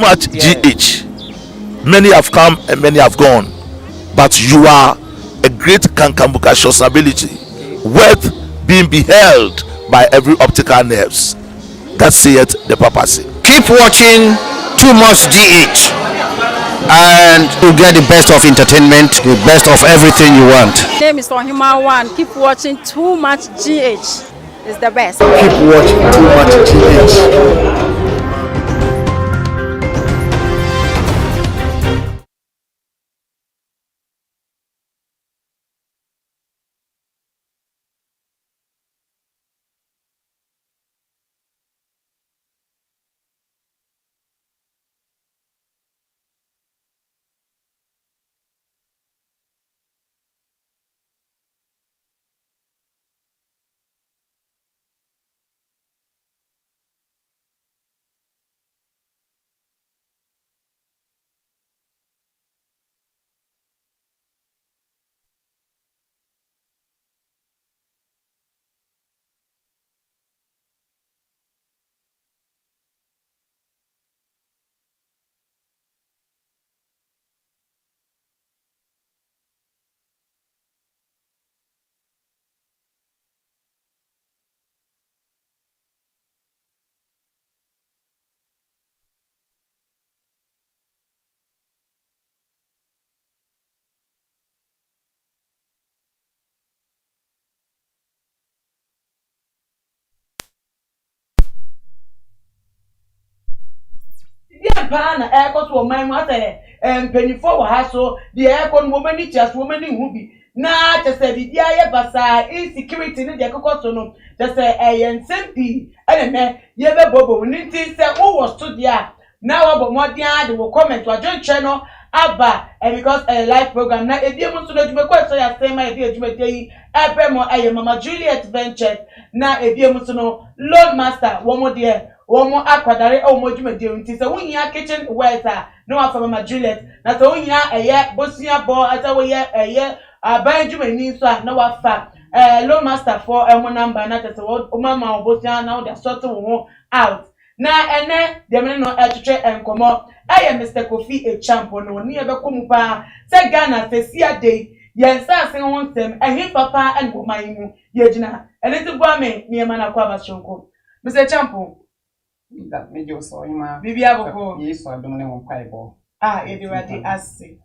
much GH. Many have come and many have gone, but you are a great Kankambuka ability, worth being beheld by every optical nerves. That saith the papacy. Keep watching Too Much GH, and you get the best of entertainment, the best of everything you want. My name is Ohima One. Keep watching Too Much GH. It's the best. Keep watching Too Much GH. Pana aircon to my mother and penny for hassle, the aircon woman just woman in Ruby. Nah, just said the Dia Basa, insecurity in the Cocosono, just say a and Sempi, and a Yeva Bobo, Ninty said, who was to the now about more they will comment to a joint channel, Abba, and because a live program, now if you want to know to make so I say my dear Jimmy, Abramo, I am Mama Juliet Venture, now if you want to know, Lord Master, one more dear. One more aquadare or more jume so when ya kitchen waiter, no one from my Juliet. Now so when ya a year, Bosnia ball as a year, Benjamin means no one fat. Low master for a one number, not as a word, Mama or Bosnia now they're sort of out. Now and then, the men no editor and come up. I am Mr. Kofi a champion or near the Kumupa. Say Ghana, say see a day. Yes, I say one them, and him papa and woman, Yejina, and little woman near Manakwa Shonko. Mr. Champion. That made you so in my Bibi Aboko. Yes, I don't know Piebo. Everybody as say.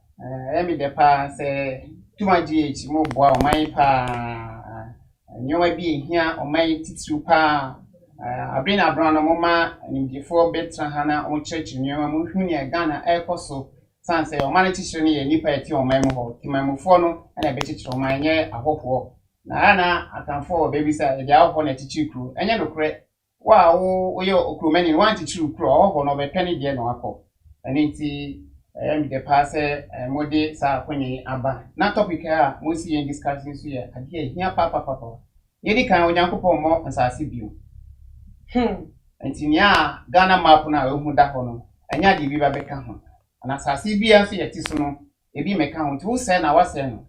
Emi de pa say too much GH more boy my pa. You might be here on my titsu pa. I've been a brown mama and before better Hannah on church in your Muhunia Ghana air coso. San say, or manage to near Nipa at your memo, to my mufono, and I bet it from my year. I hope walk. Nana, I can for babies at the alcohol at the crew, and you look correct. Wow, you crewmen in 1 to 2 crow or no penny dear no apple. And it's the passer and Modi sa when abba. Not topic here, we see and discuss this year. And here, papa. Yedi can when Uncle more and Sassibu. And Tinia, Ghana map now, Mudahono, and Yadi Viva Beckham. And as I see BFC at Tisuno, a beam account, who send our sen.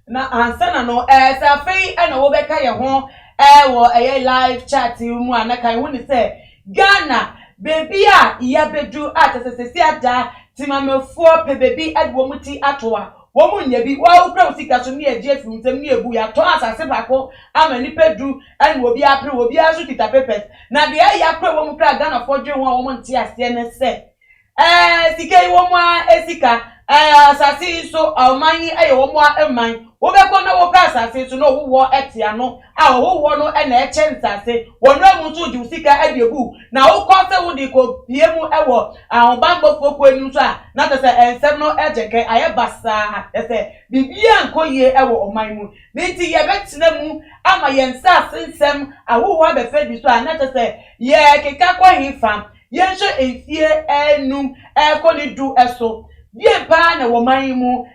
Now, answer no, as a fay and Obeka your home. A live chat you and I can say Ghana baby ya bedu at as a theater Timame 4 baby at Womuti Atwa woman ye be wow crowd seeker to me a jeff from them near Buya to us as a backo I'm a nipedu and will be up will be as with papers now the air woman crack Ghana for one woman tears say CK woman Esika Assassin so our money a woman mine Obekona wokasa say to know who war etia no who war no na chance say wonu amuntu di usika adiebu na wo kose wo di ko biemu ewo bambo foko enu so na te say ensem no ejeke ayebasa say bibia nkoye ewo oman mu nti ye betina mu ama ye nsa sensem wo be fe bi so na te say ye keka kwa hifam ye nso efie enum ekoni du eso bien pa na wo man mu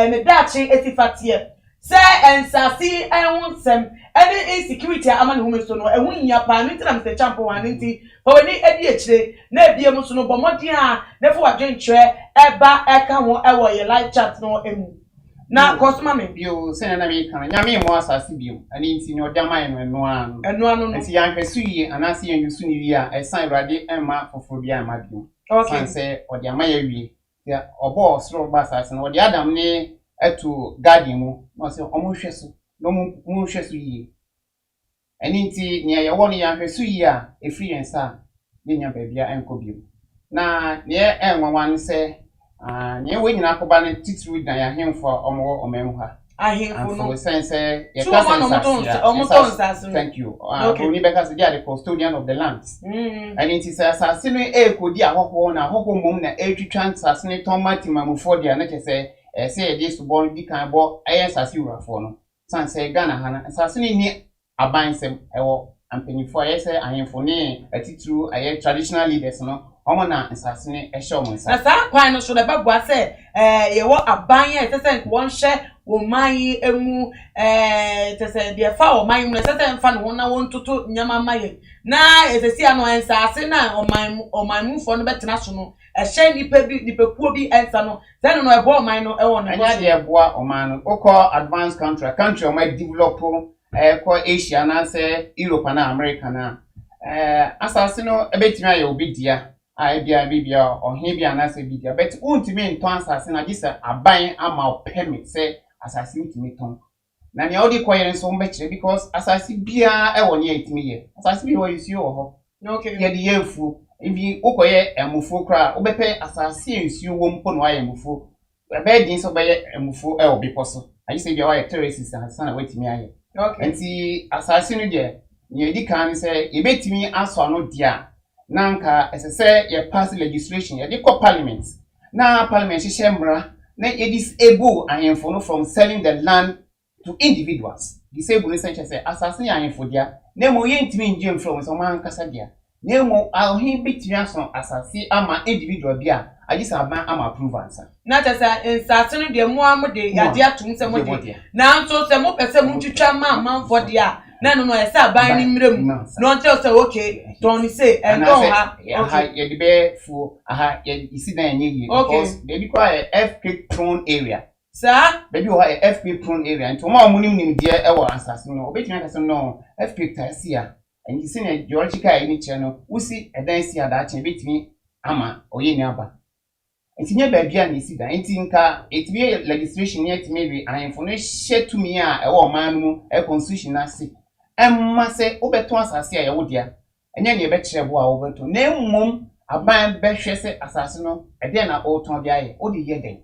me dachi etifatie say ensasi enwonsem any insecurity amane hume so no ehunnya pa nti na Mr. Champo wan nti for we ni edi echire na ebie so no bomodi a na fo wadwenchre eba eka ho ewo ye live chat no emu na customer me bio say na me kan nya me mo asasi bio ani nti ni odama eno anu no nti yan hwesu yi anase yan yusu ni wi a esan urade emma foforo bia ma bio San say or the amaya we ya obo sro ba asase no the Adam ne eto garden mu no say omo hweso no mu hweso yi eni nti ne ye woni ya hweso yi a efiri ensa ne nya bia enko bi na ne enwanwan say ne we nyina akoba ne titru dan ya hemfo omo omem ha ahemfo no sense ye thank you only because they are the custodian of the lands and it is asase no ekodi ahoko na ahoko mom na etwitwa asase ne tomati mamufo dia na kese say this born di kan bo asase urafo no sense Ghana hana asase ni abansem ewo ampanyifo ayese ahemfo ne atitru aye traditional leaders no omo na asase ne ehye omo nsa na sa kwan no so da babua say ye wo aban ya sese won hye wo mai emu tese de fa wo mai mu sese mfa no na won toto nyama maye na esesi ano ensase na o mai mu fo no betena so no ehye nipa bi nipekuo bi ensa no then no ebo mai no ewo no anya de eboa o man no okọ advanced country o mai develop ko Asia na say Europe na America na asase no ebetimi aye obi dia bibia ohe bia na say bibia but untimi nton asase na gisa aban ama permit say asase untimi ton na ne odi koyere nso mbekire because asase bia e woni etimi ye asase bi wo isi ho okay ye di yefu ibi ukoye emufu kra obepe asase ensuo wo mpo no aye emufu ebe din so be emufu e obi poso ayi say bia wa terraces asase na wetimi aye okay enti asase no de ye di kan say ebetimi aso no dia nanka esese ye pass legislation ye di parliament na parliament shemra na ye disable ahemfo no from selling the land to individuals disable essentially say assassin ahemfo dia na mo ye ntimi njem from so man kasa dia na mo ahin bitimi aso assassin ama individual bia agisa aban ama approve answer na tesa insassin de mo amde yade atum se mo de na nso se mo pese mo twitwa manfo dia na no ese aban ni mrem no tell say okay don't say and don't ha okay ye be fu ye isi dan nye because they be quite FK prone area sir baby o FK prone area and to ma omunim nim dia e wo assassin no obetimi aka say no FK tasia and you see na geological ni che no usi edan si ada che betimi ama oye ni aba ntinye ba bia na isi dan ntinka etimi legislation yet maybe ahemfo no hye to me a e wo man mu e constitution na si emma se obeto asase a ye wo dia enye ne be kire bo a obeto na emmom aban be hwe se asase no e de na o ton bia ye o de ye den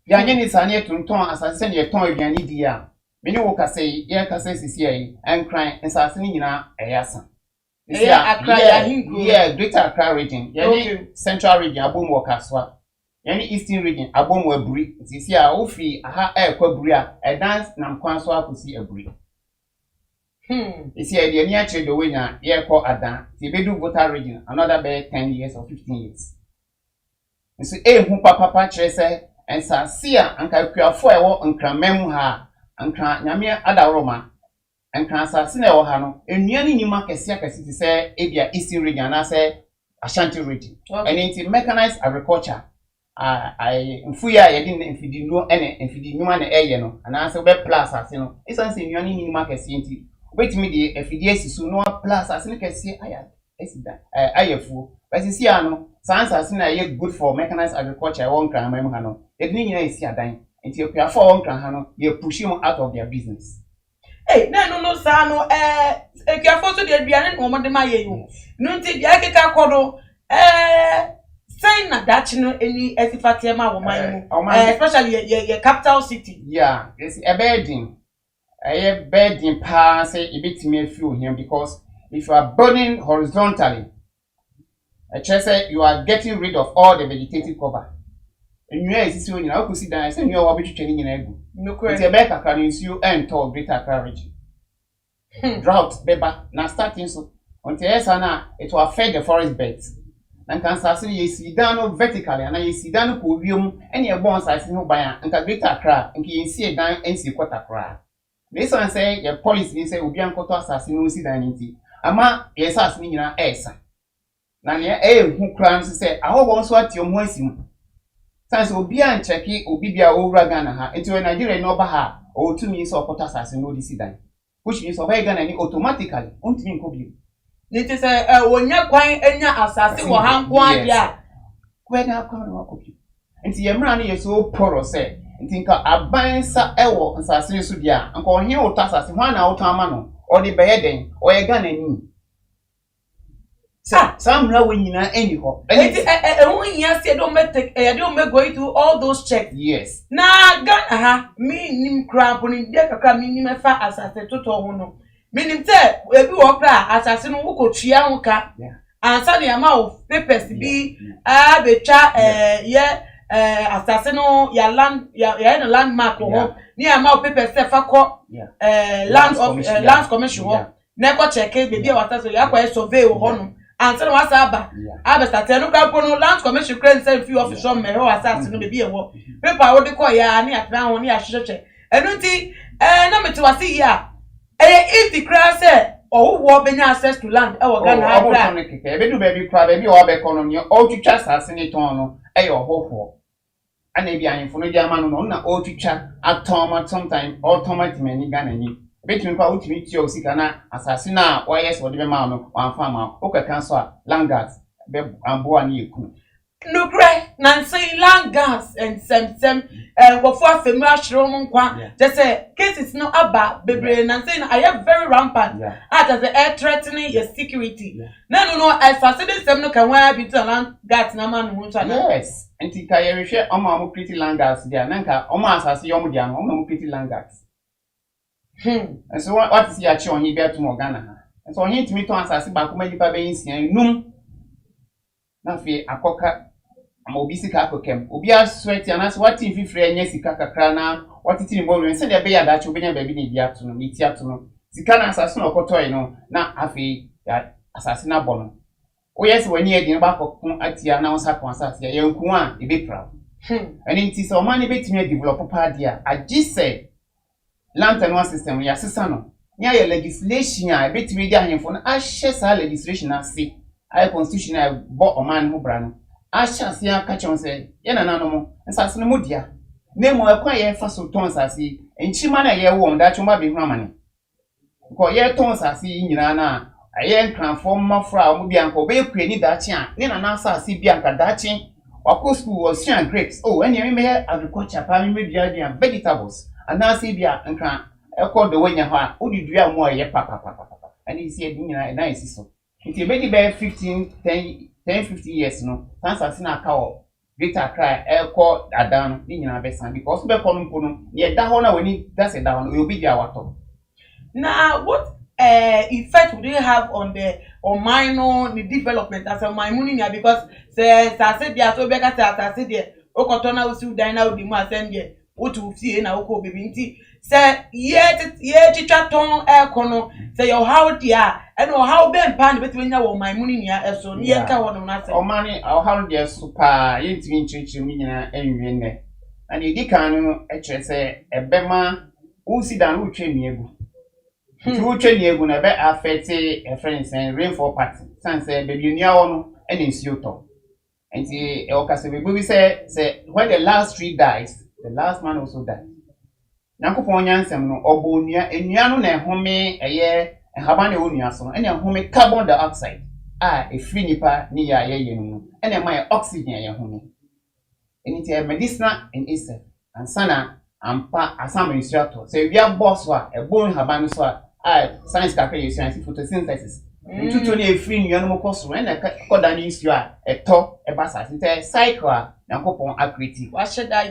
ya nye ni sane tonton asase ne ton aduani di a me ne wo kase ye kase sisi ai enkran asase ni nyina eyasa Accra ya hingu yeah Greater Accra region yani Central region abom wo kaswa yani Eastern region abom wo aburi sisi a ofi aha ekwa aburi a dance nam kwan so akosi aburi isi ide ni akire do wenya ye ko adan ti bedu Volta region another be 10 years or 15 years nso hu papa kire se ensase a anka kuafo ewo nkramam ha anka nyame adaroma anka asase na ewo ha no enua ni nyima kese akese ti se ebia Eastern region na se Ashanti region and into mechanized agriculture mfuya ye din mfidi no ene mfidi nyuma na eye no ana se be plus ase no isanse enua ni nyima kese nti obetimi de afidie sisu no plus asene kese aya esida ayafu basisi ano sans asene aye good for mechanized agriculture won kran mam ha no edini nyina esi adan enti akuafo won kran ha no ye push him out of their business na no sa no akuafo so de aduane no mo de ma ye yo no nti dia keka kodo sign na dachi no eni esifate ma wo man mu especially ye capital city yeah it's a burden a burden pa say ebitimi afi him because if you are burning horizontally I say you are getting rid of all the vegetative cover enua esisi onyina akosi dan say enua wo betwetwe ni nyina egu nti ebe kakra no nsuo ento Greater Accra region drought beba na starting so until esa na it will affect the forest beds and can sase ye si dan no vertically and ye si dan no ko wiem ene e bon sase no ban anka Greater Accra nke ye si dan ensi kwata kra this one say your policy ni say obi ankoto asase no si dan nti ama ye sase ni nyina esa na ne hu kra no say ahobo nso atiom ho asim sanse obi an cheki obi bia owura Ghana ha enti we Nigeria no ba ha o tumi so okota asase no di si dan which means oba Ghana ni automatically untimi nko bi Niti say wonya kwan enya asase wo hanko adia. When I come to work. Nti yemra na yeso poro say nti nka aban sa ewo nsase so dia nka ohie utasase ho na utan ama no o de beye den o ye Ghana ni samra we nyina eni ho nti ehun hia se do metek e de o me go through all those checks. Yes Na Ghana ha mi nim crap ni de kakra mi nim fa asase toto ho no mi nim te ebi wo kra asase no wo ko tua ho ka ansa na ma o papers bi a betwa ye asase no ya land ya na landmark ho ni ama o paper se fa ko land commission ho na ko check be bi wata so ya kwa survey ho no ansa na wasa aba start no ka ko no land commission crane say few official me ho asase no be bi e wo paper wo de ko ya ni atra ho ni ahwehwe enu nti na meti wase ya if the crowd say wo benya access to land e wo Ghana abra ebe do baby crowd baby o be kono ni o twitwa asase ni ton no e yo hofo ana bi anfo no dia ma no na o twitwa atom sometime automatic mani Ghana ni betimi kwa utimi ti o sika na asase na o yes wo de be ma no wan fa ma o ka kan so a langas be ambo ani eku Nukre Nancy land gas and sem before afemu ahiro mo nkwa just say cases no aba bebre Nancy na I am very rampant as the air threatening your security no asase de sem no kan wa bi to land gas na man hu so na yes enti ka ye hwe omo am pretty land gas dia nanka omo asase yom dia no omo am pretty land gas and so what is your chi on here to Ghana ha so hin timi to asase ba ko ma nipa be nsia num na fi akoka obi sika akokem obi asweat anas what if free anya sika kakra na watitiri mo wen se de be ya dachi obenya ba bi na di ato no miti ato no sika na asase no kotoi no na afi ya asase na bono o yes wani edi ba kokun atia na onsa kon asase ya nku a e be proud ani nti so man e betimi develop pa dia agise land tenure system ya sesa no nya ya legislation a e betimi di ahemfo na ahye sa legislation ase ai constitution a bo oman ho bra no achance ya ka chonse ye na nanom nsase no modia na mo akwa ye fa so ton sase enchima na ye wo nda chuma be hu amane ko ye ton sase nyina na aye nkranfo mafra mo bia nko be kure ni dachi a ne na na sase bia nka dachi wako school was share grapes oh enya me agriculture pa me bia vegetables anase bia nkran ekọ do wanya ho a odidua mo ye papa ani isi edi nyina na isi so nti be di be 10-15 years no transfer na aka o Greater Accra ekọ adan ni nyina be san because be kono mpo no ye da ho na wani that's a down you be dia wato. Now what effect would it have on minor the development as a my money because say say dia so be ka say there okoto na usi udan na odi mu asem there otu fie na okọ bebi nti say ye chicha ton ekono say your how dia and how be mpan betwe nya wo my money nia eso ni ye ka wono na say o mani how dia super ye ntimi nchichi mi nyina enwie ne and e dikan no e kire say ebema usi dan utwe miegu tu utwe miegu na be affect a friends and rainfall pattern san say bebi nia wono e nsuo to nti e o ka say bebi say when the last tree dies the last man also died. Nakopon nyansem no obonua enua no na ehome eye ehaba na onua so no ene ehome carbon dioxide efiri nipa ni ya ye no ene ma oxygen ye home eniti medicinal and essence and sana ampa asam instructor so we are boss wa ebon haba no so science ka kre science photosynthesis ntutu na efiri nua no mokoso ene koda ni nsuo eto ebasa nte cycle Yankopon akriti wa sheda ye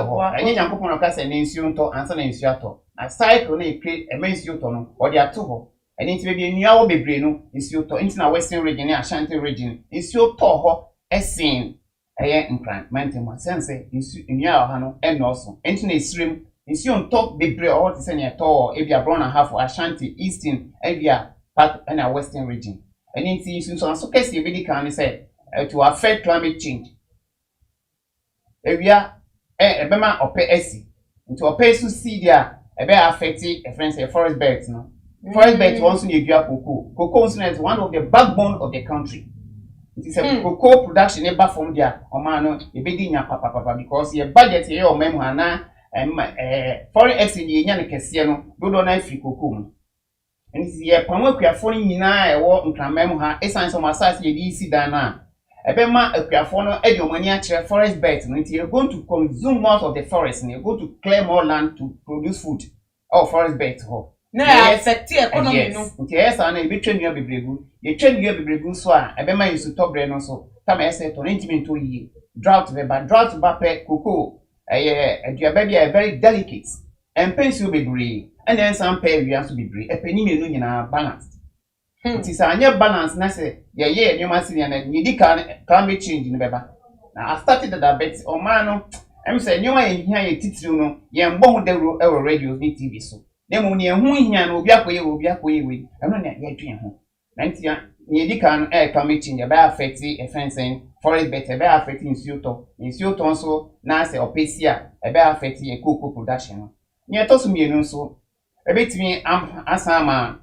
ho enye Yankopon no ka se ne nsuo nto ansa na nsuo ato na cycle na ekre nsuo to no o de ato ho eni nti be enua wo bebre no nsuo to nti na western region na Ashanti region nsuo to ho esin eye nkran mantema sense enua ha no enoso nti na esrem nsuo nto bebre o te se ne to e bia brown and half Ashanti eastern e bia part na western region eni nti nsuo so kesi be di kan say to affect climate change ewia ebema ope esi nti ope su see dia ebe affect a friends a forest belt no forest belt wants to edua cocoa is one of the backbone of the country it is a cocoa production eba from dia oma no ebe di nya papa because your budget ye o memu ana foreign exchange ye nya ne kese no dodo na free cocoa mu and this year Pamukafoni Nina, a war in Cramemha, a sign of Massas, DC Dana. A Bema, a Piafono, Ediomania, forest beds, and you're going to consume most of the forest and you're going to clear more land to produce food. Oh, forest beds. Na affect economy no. Yes, and a between your bibligu. You train your bibligu so a bema used to top brain also. Come I said on intimate to ye. Drought the bad drought bape cocoa. Your baby are very delicate. And pains you be brave. And then some pay you have to be brave. A penny million are balanced. It is a near balance, Nasa. Yeah, you must see and you can't be changed in the beba. Now I started that bet or mano. I'm saying you are in here a tituno. Young bone de radio need TV so. Then when you're here, will be up with you. I'm not yet doing home. 90 you can air committing the bear affecting a fencing, forest better bear affecting Suto, in Suto also, Nasa or Pesia, a bear affecting a cocoa production. Near Tosumi no so. A bit me, as a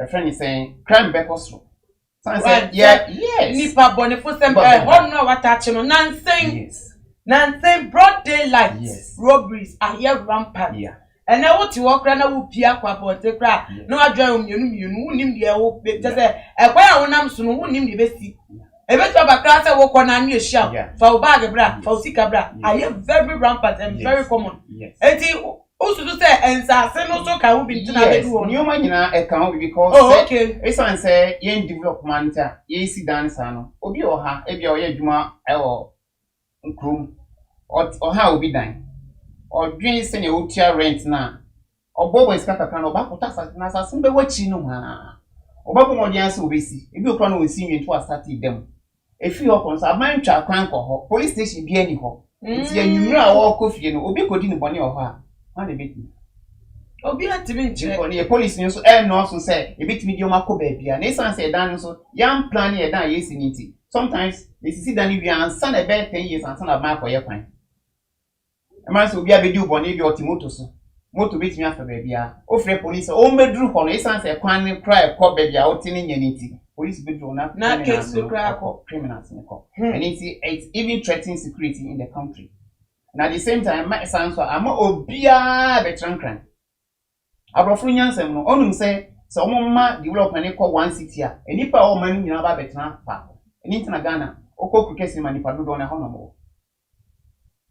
friend is saying, crime beckosro. Yes. Nipa Boniface and one no attachment, nonsense. Nonsense, broad daylight. Yes. Robberies are here rampant. Yeah. And now what you walk around with Pia Quapo, the crack. No, I drown you, who name the old bit. Just a where I am soon, who name the best. A bit of a class I walk on a near shop for bag bra, for sika bra. I am very rampant and very common. Yes. And also to say, and Sassen also can be to everyone. You might account because okay. It's answer yen development, ye see dance, Obi or her, Ebi or Yajuma, or Krum, or how will be done. Or drinks in your chair rent now. Or Bobo is cut a can of Bacotas, and as a simple watching no ha. Or Babu audience will be see. If you can will see you into a started them. A few upons a man child crank or police station be any ho. It's a new walk of you know, Obi could in the bonny of her. One a bit. Obi had to be a police news, and also say a bit medium Marco baby, and this answer done so young planning a done yes in it. Sometimes this is done if you are son a bad 10 years and son of Mark for your pine. A man will be a video bonny or Timotus. Moto beat me after baby. Offer police, oh, me drew on a sense a quan cry a cop baby out in unity. Police bedroom not case to cry criminals in the court. And it's even threatening security in the country. And at the same time, my son so I'm obia veteran crime. Abrofunians and only say so ma development call one city here. And if all money in our veteran park. And in Ghana, Oko Kukesi manipado on a honorable.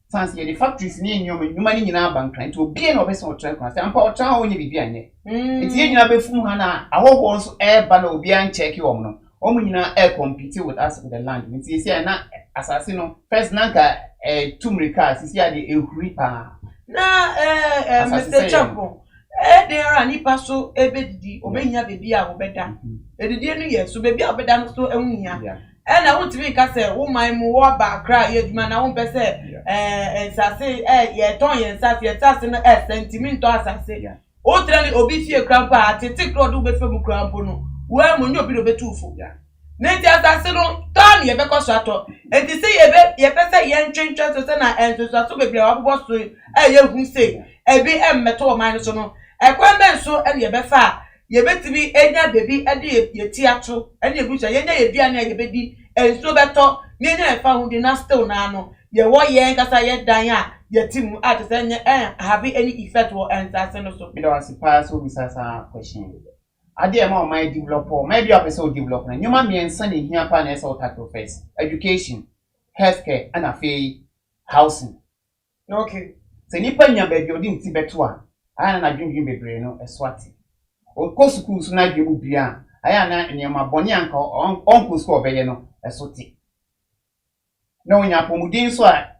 Sans the factories near you money in our bank to be an officer or track and power town only be behind it. It's in a befumana. I hope also air banner behind check you on. Omina air compete with us with the land. It's easier not assassino. First Nanka a tumrika is here the Uripa. Na Mr. Chapo. There are nipa so ebedi obenya baby a obeda. Edidi no ye so baby a obeda no so ehunhia. And I want to make us say, oh my mo ba cry ye djuma na won be say ensase ye ton ye ensase no sentiment to asase. O trani obi fie krampa atete kro do be fem krampo no. We mo nyo bi do betufo. Nenti asase no ton ye be koso ato. Enti say ye be say ye ntwentwe so say na enso so bebre wabbo so ye hu say e bi emmeto man so no. Ekwan ben so e ye be fa ye betimi enya baby e de ye ti ato e de ebucha ye nya ye bia na ye bedi enso beto ni nya e fa hu di na still na no ye wo ye nkasa ye dan a ye timu at say nya have any effect or ensase no so me do as pass so bisa question ade e ma o my developer maybe a person develop na nyoma me ensa ne hia pa na esa o tackle first education healthcare and afei housing okay se nipa nya baby odi nti beto a ana na dwendwen bebre no eswati o ko school so na dwemu bia aya na nyema boni anka on school obeye no esoti na onya pomudin so a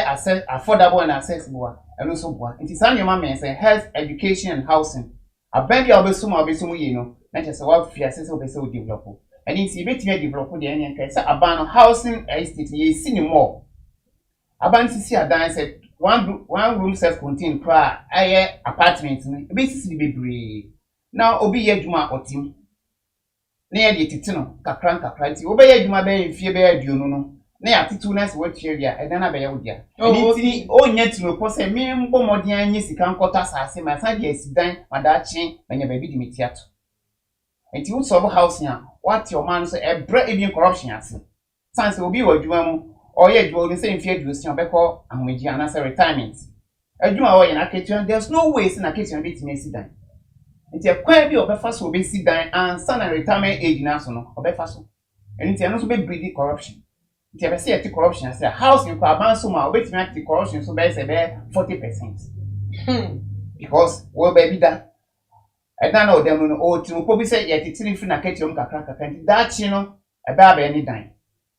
access affordable and accessible eno so boa nti san nyema men say health education and housing abandi obesumu yi no na chese wa fi access obese o develop and nti betime develop de enya nka say abano housing estate ye sini more aban sisi adan say one room self contained pra aye apartment ni be sisi bebre na obi ye adwuma otim na ye de titino kakra nti obi ye adwuma be mfie be aduonu no na ya titu na se watua bia eda na be ye wodia nti onya tino po se me mbomodin anye sika nkota sase ma sa de asidan madachi banya ba bi di metiato nti wo so house ya what your man so e bra even corruption ase sanse obi wa adwuma mu oye adwuma ni se mfie aduosi obekọ ahomeji ana se retirement adwuma wo ye na kitchen there's no way se na kitchen be timi asidan nti ekwan bi obefa so obesi dan ansa na retirement age na so no obefa so nti eno so be breed corruption nti ebe say corruption as house in kwa ban so ma obetimi ati corruption so be say be 40%. Because we baby da eda na odem no o ti mo bi say ye titiri fi na ketiom kakra nti da chi no ebe aba ni dan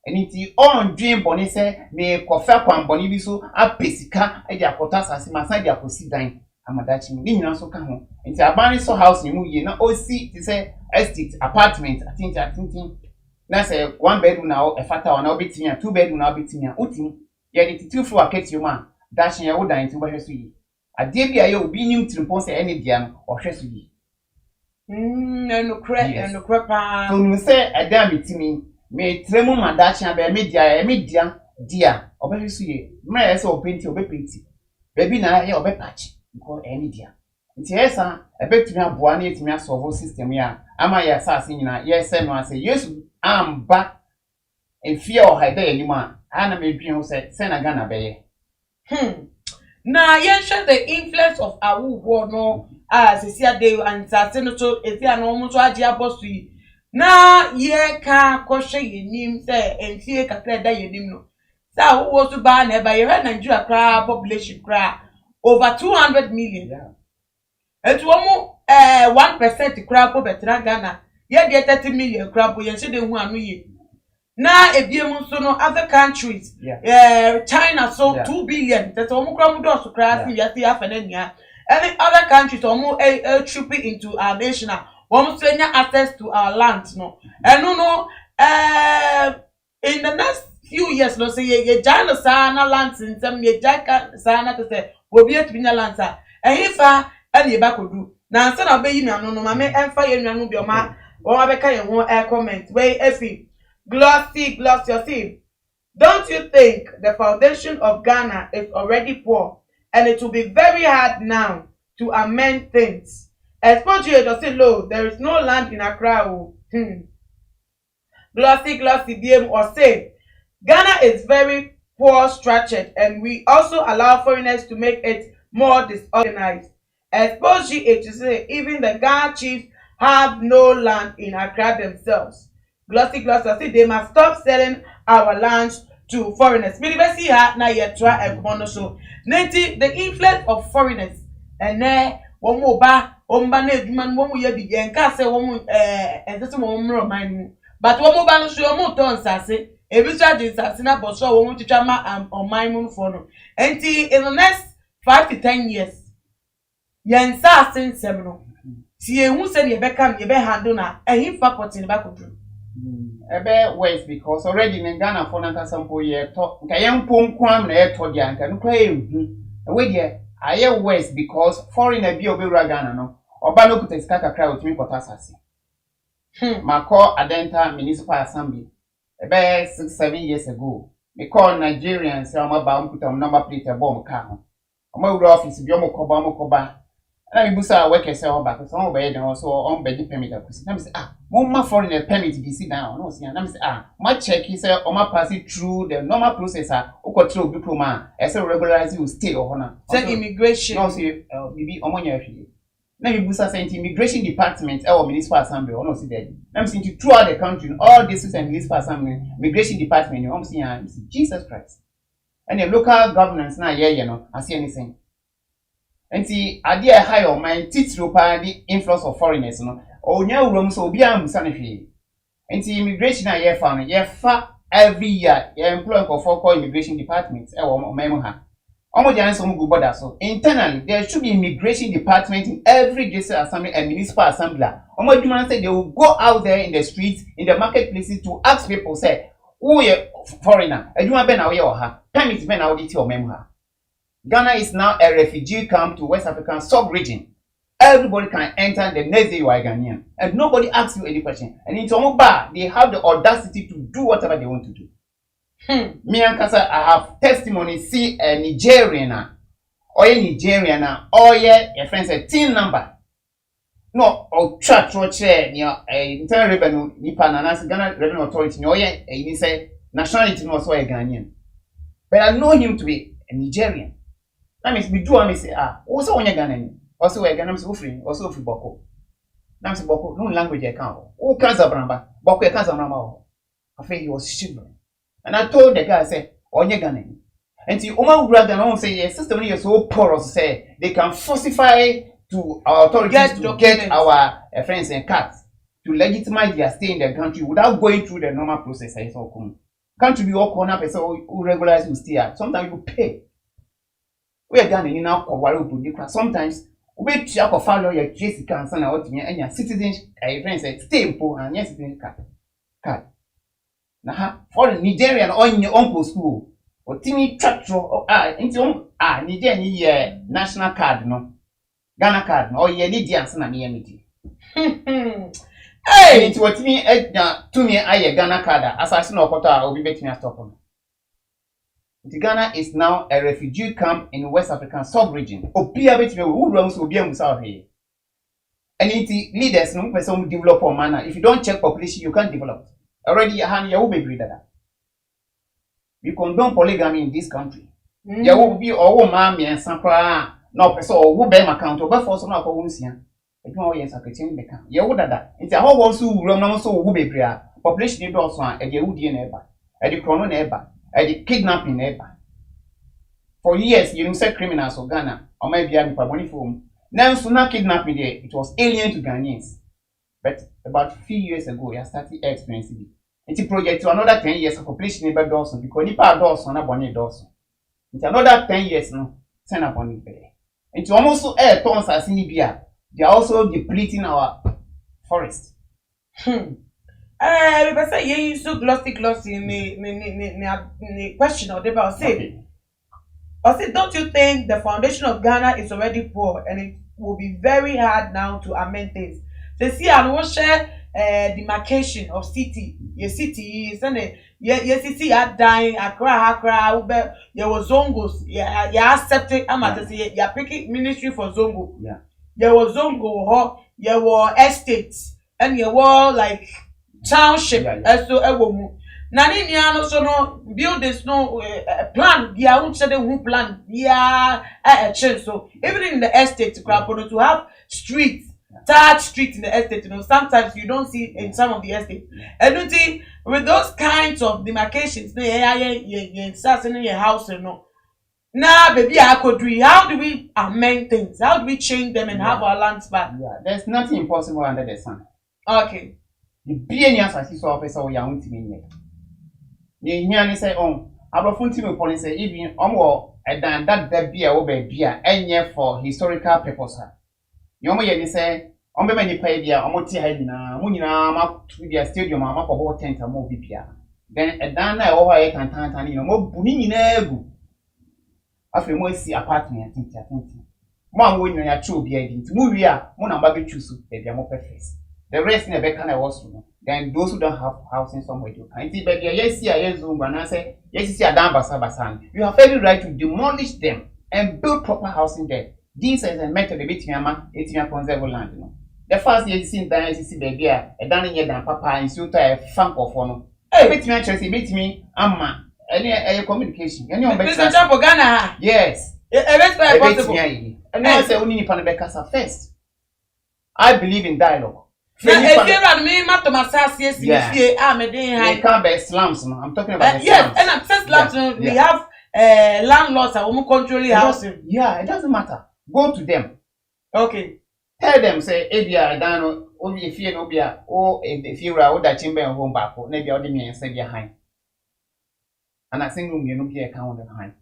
nti on dream boni say me kofa kwan boni bi so apesika e di akota sase masa di akosi dan amadachi ni nyina so ka ho nti abani so house ni mu ye na o si ti say estate apartment atinti na say one bedroom na o efata na obetimi a two bedroom na obetimi a utim ye di titiri fo aketiom a da chi ye wo dan nti bo hweso yi ade bia ye obi nim trimpon say ene dia no o hweso yi eno kra pa so no say ada mitimi me tremu madachi aba media dia obehweso yi mra say openti obepenti baby na ye obepatch ko ene dia nti esa ebetumi aboa na etumi asolve system ya ama ya asase nyina ye say no ase yesu amba enfia o haida ye nima ana medwin ho say na Ghana beye na yen the influence of awu no as sia dey and no so esia no mo so age abosu yi na ye ka kohwe yenim say enfie kakra da yenim no sa wo so ba na ba ye Nigeria kra population kra over 200 million. Etu omo 1% kra po betra Ghana ye dey 30 million kra po ye se dey hu anu ye na ebiem so no other countries China so 2 billion that omo kra mu do so kra si ya si afenania any other countries omo troop into our nation omo so nya access to our land no enu no in the next few years no say ye China sana lands in some ye jaka sana to say obi etbinya lands ehifa ani ba kodu na ansa na obeyi mi anu no ma me emfa ye nuanu bi o ma beka ye ho comment wey efi Glossy, you see, don't you think the foundation of Ghana is already poor and it will be very hard now to amend things? Exposure does say low, there is no land in Accra. Glossy, BM or say, Ghana is very poor structured and we also allow foreigners to make it more disorganized. Exposure to say, even the Ghana chiefs have no land in Accra themselves. Glossy, say they must stop selling our lands to foreigners. University ha na yetra ekono so. Nenti the influence of foreigners ene wo mo ba omba na eduma no mo ye bi yenka se wo mo ensese mo mro man mu. But wo mo ba no so mo ton sase ebi so age sase na boso wo mo twitwa ma oman mu for no. Enti in the next 5 to 10 years yensa sensem no. Si ehu se ne be kam ye be handle na ehin fakoti ne ba kodru. Ebe west because already in Ghana for nka sample ye to nka ye mpom kwam na ye to dia nka no kwa ehu we dia aye west because foreigner bi obewura Ghana no oba no kuta sika kakra otumi kota asase mako Adenta Municipal Assembly ebe 6-7 years ago me call Nigerians say am ba mputa number plate e bomb ka ho am wura office bi omokoba na me busa workers say oba so on be den so on be di permit akusi na me say mama foreigner permit be sit down no say na me say ma check he say o ma pass it through the normal process ukotro diploma e say regularize you stay or na say immigration no say bibi omonya hwe na me busa say immigration department or municipal assembly or no say that na me say throughout the country all districts and municipal assembly immigration department you say Jesus Christ and the local governance na ye no as anything. Enti ade a high on my titro pa the influence of foreigners no onya urom so obi amsa na hwe enti immigration a ye fa no ye fa every year ye employ for immigration department e wo memo ha omo dia nso mo go border so internally there should be immigration department in every district assembly and municipal assembly omo djuma say they will go out there in the streets in the marketplaces to ask people say who ye foreigner adjuma be na wo ye ha permit be na wo diti o memo ha. Ghana is now a refugee camp to West African sub-region. Everybody can enter the next day you are a Ghanaian. And nobody asks you any question. And in Tomoba, they have the audacity to do whatever they want to do. Me and Kasa, I have testimony, see a Nigerian, or a Nigerian, or a friend said, team number. No, or church or chair, internal revenue, Nipan, and Ghana Revenue Authority, or he said, nationality, no, so a Ghanaian. But I know him to be a Nigerian. That means we do and say, also when you're Ghanaian, also a Ghanaian suffering, also free boko. Now say boko no language e kan o. O kan zabramba. Boko e kan zabramba o. Afi he was shivering. And I told the guy, I said, onye Ghana. And the Oma Ghana say, yes, system is so porous, say they can falsify to our authorities to get our friends and cats to legitimize their stay in the country without going through the normal process. I saw come. Country be all corner person who regularize who stay at. Sometimes you pay. We are Ghana in now sometimes we check or follow your case concern out and your citizens friends say stay in poor and yes citizen card. Now, for Nigerian on your uncle school, or Timmy Tractor, into Nigerian national card, no Ghana card, no, ye need the answer, Miami. Hey, it's what me, to me, I Ghana card, assassin or Kota, will be betting a stop on. Ghana is now a refugee camp in West African sub-region. Opia bet me who runs will be on South here. And it's leaders, no person develop or manner. If you don't check population, you can't develop. Already, you will be breeder. We condone polygamy in this country. You will be all mammy and Sankra, no person or who bear my account, but for some of our wounds here. It won't yes, I can change the count. You would that. It's a whole one who run also who be breeder. Population is also at the Udian neighbor, at the Chrono neighbor, at the kidnapping neighbor. For years, you said criminals of Ghana, or maybe I'm Paboniform. Now, so now kidnapping there, it was alien to Ghanaians. But about a few years ago, I started experiencing it. It's a project to another 10 years of population neighbor Dawson because Nipa Dawson, not Bonnie Dawson. It's another 10 years now, send up on it. It's almost so air tons as in Libya. They are also depleting our forest. Because you so glossy me question or about say. I said, don't you think the foundation of Ghana is already poor and it will be very hard now to amend things? They see and we share demarcation of city. Your city is your city are dying, Accra, there was Zongos, you accepted Amata, you're picking ministry for Zongo. Yeah. There was Zongo, there were estates, and there were like township, so a woman. Nani niano so no buildings no plan. They are unsaid who plan. They are so even in the estate to have streets, third street in the estate. You know, sometimes you don't see in some of the estate. And with those kinds of demarcations, in your house, you know. Now, baby, I could do. How do we amend things? How do we change them and have our lands back? Yeah, there's nothing impossible under the sun. Okay. The BNS as you saw officer we are to me. The Yanni say on our funtima police even and that beer over beer and for historical purpose. Yomo Yanni say on the many pay beer on Motina Munina to their stadium up about 10 or more beer. Then a dana over 8 and Tantani, more bunny in egu. After more see apartment, I think. One winning a true beer into Muria, Mona Baby Chusu, they are more perfect. The rest never can I was. Then those who don't have housing somewhere to find it, but yes, yes, Zoom, and I say, yes, you are down Basabasan. You have every right to demolish them and build proper housing there. This is a method of beating a conserve land. The first year you see that you see baby, a done yet than papa, and so a funk of one. Hey, beat me, actually, beat me, Amma, any communication. Mr. Chapo Ghana. Yes, and I say only Panabecasa first. I believe in dialogue. If you me, Matomasas, yes, can't be slums. I'm talking about yes, and I'm saying slums. We have landlords that will control the housing. Yeah, it doesn't matter. Go to them. Okay. Tell them, say, Abia, Dano, only if you know, if you are that chamber and home back, maybe I'll be and say behind. And I think you know, be account behind.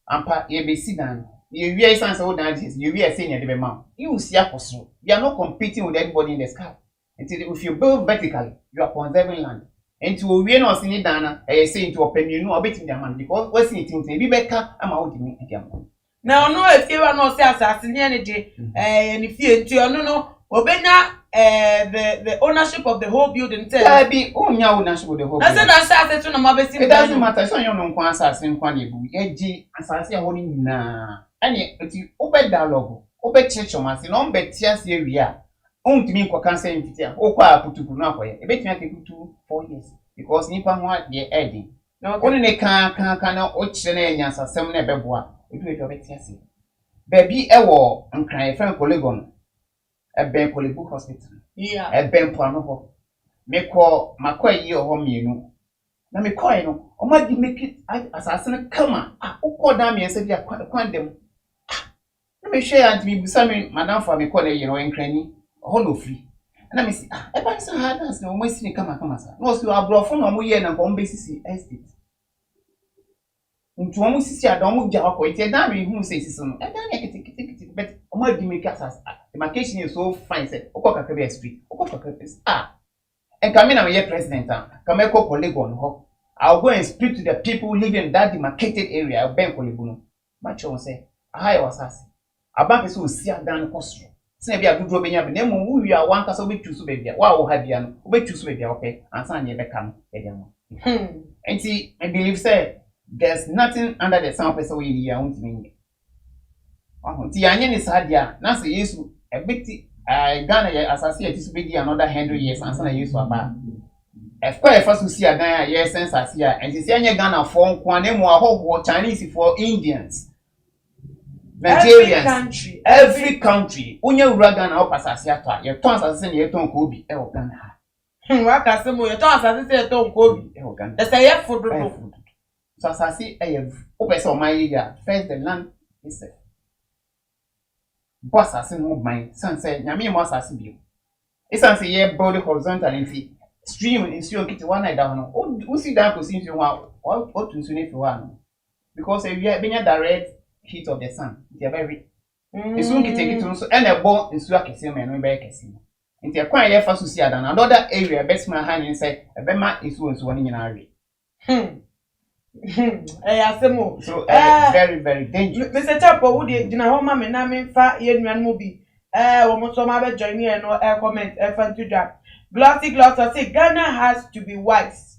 And part ABC down. You hear sense old aunties, you hear saying at the mouth. You see a person. You are not competing with anybody in the sky. Until if you build vertically, you are conserving land. And to we not seeing it down, saying to open you know a bit in their man because what's it things maybe better, I'm out in their man. Now, no, if you are not assassin energy, and if you no, Obena, the ownership of the whole building. Tell be own your ownership of the whole building. It doesn't matter. So you know, assassin, Edgy, assassin holding na. And it's open dialogue, open church or mass, non bet tears area. To me, what can say in Peter, or quite put to Punapa, a bit me 4 years because Nippon want the adding. No, only they can't Ochenanians as some never boy. It will be a bit. Baby, a war and cry a friend polygon. ben Kolebu Hospital. Yeah. Ben Poano ho. Me call Makwa ye or mienu. Na me call no. O ma di make it assassin come. Ah, o call down me and said ya quandem. Na me share and me busami madam for me call ye no enkranni. Ho no free. Na me say ah, e ba say hard dance na o ma si kama sa. No so abrofo na mo ye na ko mbesisi estate. Nti omo sisi ada omo gya akọ iti dan me hu say sisi no e dan ya kiti but omo di make asas the market is so fine say okọ kakra be street okọ kakra and come in am president come e ko colleague on ho I'll go and speak to the people living in that demarcated area ben colleague no match on say aha was asas aba pe so si adan ko so se bia dodo be nya be na mu wu wi a wan kasa be twu so be bia wa wo ha bia no be twu so be bia ope ansa nya be ka no e dem enti I believe say there's nothing under the sun person we here won't mean. Ti anye ni sadia na say Yesu e biti Ghana ya asase ya tisu be another 100 years and na Yesu aba. E kwa e first see adan ya sense asia and say anye Ghana for nko na mu ahoho Chinese for Indians. Nigerians every country onye wura Ghana o pasase ato ye ton asase na ye ton ko obi e o Ghana. Waka se mo ye ton asase se ye ton ko obi e o Ghana. E say ye fododo. So asasi opese o my ya first the land is boss asasi no my san say nyame mo asasi bi isan say ye build horizontal nti stream insuo kiti one night down no o see that ko see nsuo o tunsu ne fi wa no because we benya direct heat of the sun they very insuo kiti nso e na ebo nsuo akese me no be kese nti e kwan ye fa so see adan another area best man hand say e be ma nsuo ni nyina awe So very very dangerous. Mr. Chapo, would you know how me na me fa ye nwan mo bi wo mo so ma be join me no comment fan to that. Glossy say Ghana has to be wise.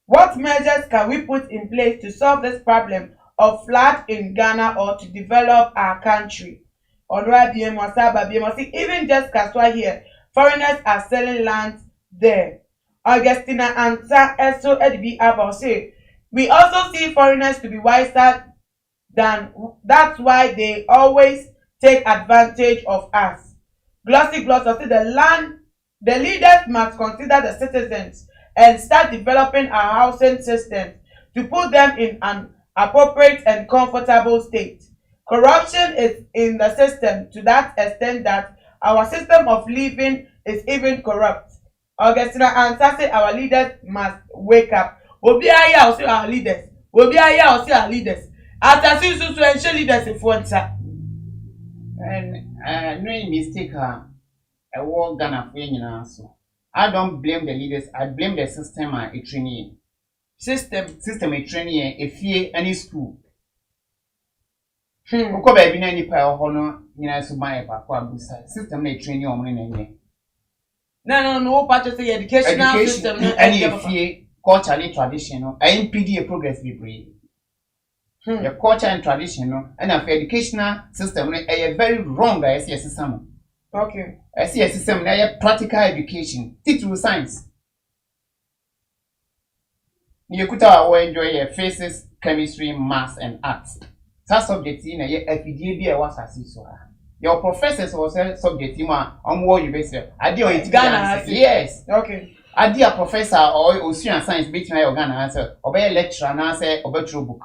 What measures can we put in place to solve this problem of flood in Ghana or to develop our country? Onwa BM Wasaba BM see even just Kaswa here, foreigners are selling land there. Augustina Anta Eso Edbi Abba say we also see foreigners to be wiser than that's why they always take advantage of us. Glossy say the leaders must consider the citizens and start developing our housing system to put them in an appropriate and comfortable state. Corruption is in the system to that extent that our system of living is even corrupt. Augustina Ansah say our leaders must wake up. Obi aya also our leaders. Obi aya also our leaders. After since to ensure leaders in front. And no mistake I want Ghana for you so. I don't blame the leaders. I blame the system and a training. System a training a fear any school. Uko baby na nipa hono nyina so ban pa kwa busa. System na training o mo na No part of the educational system no any fear culture and tradition no impede progress be brave. The culture and tradition no and of educational system no very wrong I see system. Okay. I see a system na practical education, teach you science. You could enjoy your physics, chemistry, maths and arts. That subject in a FDB was as so. Your professors was subject in what university. I did Ghana. Yes. Okay. I dear professor or Ocean science between my organ answer, obey lecture and answer or better book.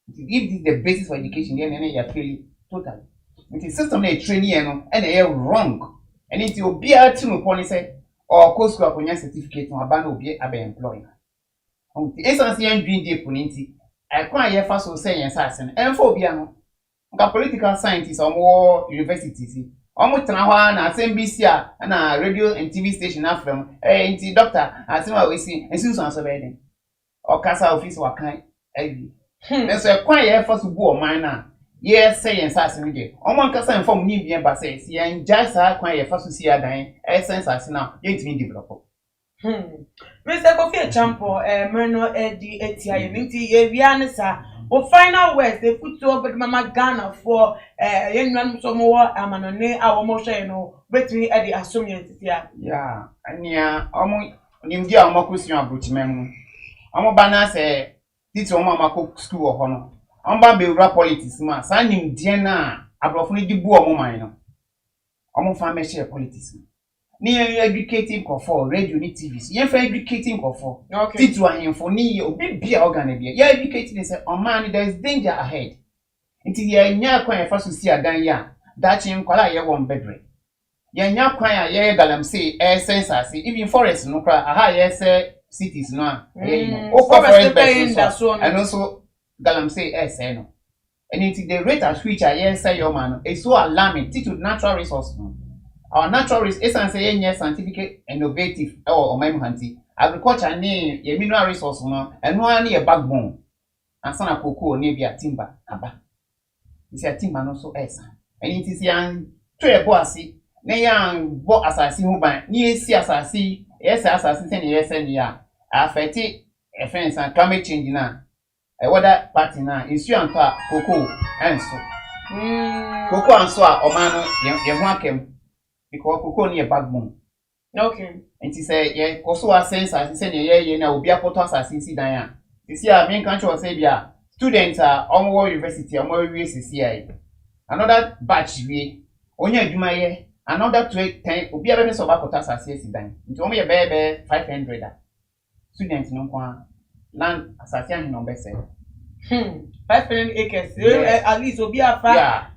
If this is the basis for education, then you feel totally. It is system they training and they are wrong. And it will be a team upon say or course school upon your certificate to abandon will be employment. On the essence and green day punity, I quite first will say assassin and for piano. Political scientists or more universities. Almost na SMBC na radio and TV station after nti doctor asema we see ensu so so be o kasa office wa kan ayi na so e kwan ye fa so bu o man na ye say yen sa asem de o man kasa inform ni bien ba say si en jasa kwan ye fa so si adan essence asena ye ntimi develop. Mr. Kofi Champo Merno Edi Etia nti ye wiane sa o final words they put to over mama Ghana for yenwan so mo amanone awomo hwe no betwi e di asomye titia Yeah ania omo nimdi a omo kosu abrochimemu omo bana se titi omo amako school ho no omo ba be ura politics ma sa nimdi na abrofo ni di bu omo man no omo fa me share politics ni educating for radio ni TV yen fa educating for titu ahemfo ni obi bia organ bia ya educating say on man there is danger ahead nti ye nya kwan fa so si adan ya dachi nkwala ye won bedre ye nya kwan ya ye galamsey sensase even forest no kra aha ye say cities no o forest and also galamsey no and it's the rate at which I say your man is so alarming to natural resource. Our natural resource is say scientific innovative or hunting. Agriculture need a mineral resource and one near backbone. And son of cocoa near timber aba. It's a timber no so esa. And it is young trade bossy, ne young bo assassin who by near see assassin, yes assassin yes and ya. Affected a fence and climate change now. Weather party now is you and cocoa and so. Cocoa and so or man, you want him because cocoa near backbone. Okay. And she said, yeah, also a sense as he said, yeah, you know, be a potos as he see Diane. This year, main country was Sabia. Students are on more university, or more UCCI. Another batch, we only do my another 10 will be a better so about potas as he see Diane. It's only a baby 500 students no one. Land assassin number 7. 500 acres. Yes. At least will be a far.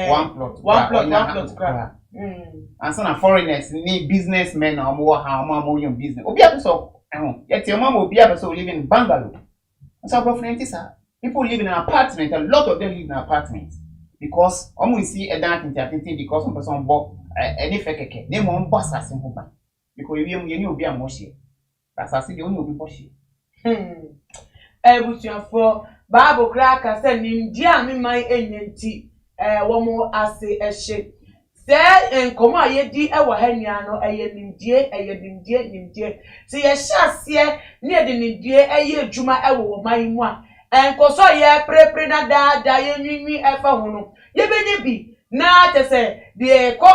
One plot. And some foreigners need businessmen or more business. Obi so yet your mom will be able to live in bungalow. And so people live in an apartment, a lot of them live in apartments. Because we see a dance in because some person bought any fake name on boss as in Huban. Because you will be a moshi. That's a city only will be moshi. Ebusuafo Bible cracker say nimdia me man enyenti wo mo ase ehye se enkomo ayedi e wo hania no nimdie se ye hyase ne de nimdie eye adwuma e wo man mu a enkoso ye prepre na da ye nwinwi efa ho no ye benye bi na te se de ko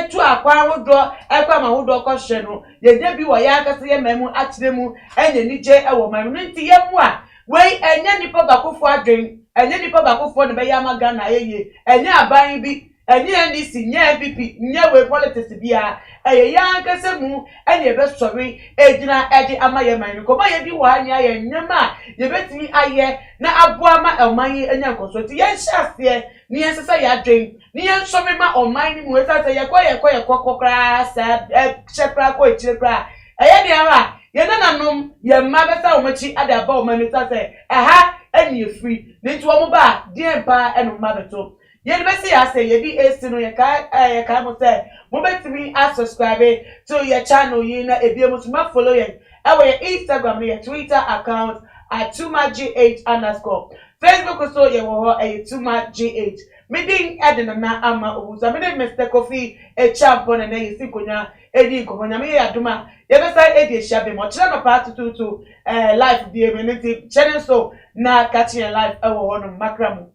tu akwa hodo ekwa ma hodo ko hye no ye de bi wo ya akase ye mamu akire mu enye nije e wo man no nti ye mu a wey enye nipa bakofo adwen enye nipa bakofo ne be ya maga na yeye enye aban bi enye NDC nye FPP nye we politics bia eye ya nkase mu enye be sori ejina ede amaye man ko ma ye bi wa anya ye nyema ye betimi aye na aboa ma elman enye nkoso ti ye hyase ni ensesa ya adwen ni ye sori ma oman ni mu esa ye kokra sa chekra ko echekra eye ni ara ye nananum ye mma besa o machi ada ba o mamisa se aha eni free nti wo mo ba die mpa eno mma beto ye ne besi ya se ye bi esi no ye ka mo se mo betimi subscribe to your channel ye na ebie mo tuma follow ye ewe ye Instagram ye Twitter account @tumagh_. Facebook so ye wo @tumagh. Me ding edena na ama obuza me de Mr. Kofi champion na ye sinkonya edi nkonya me ya duma ye besa edi ehia mo kire no part 2 live bi emeniti channel so na catching live ewo hono makramu.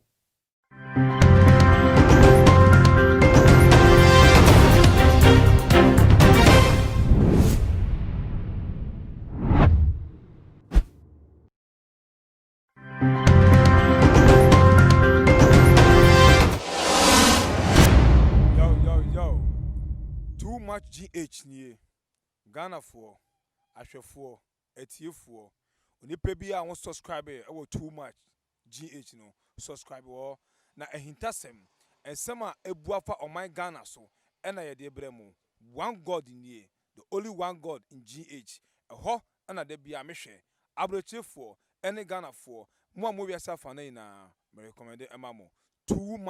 Too much GH nie Ghana for ahwefo etiefo onipa bi a won subscribe e too much GH no subscribe wo na ehintasem ensem a ebuafa oman Ghana so ena ye de bremu one God nie the only one God in GH eho na de bia mehwe abrechefo ene Ghana for mo wiasa fa na ina me recommend emamo too much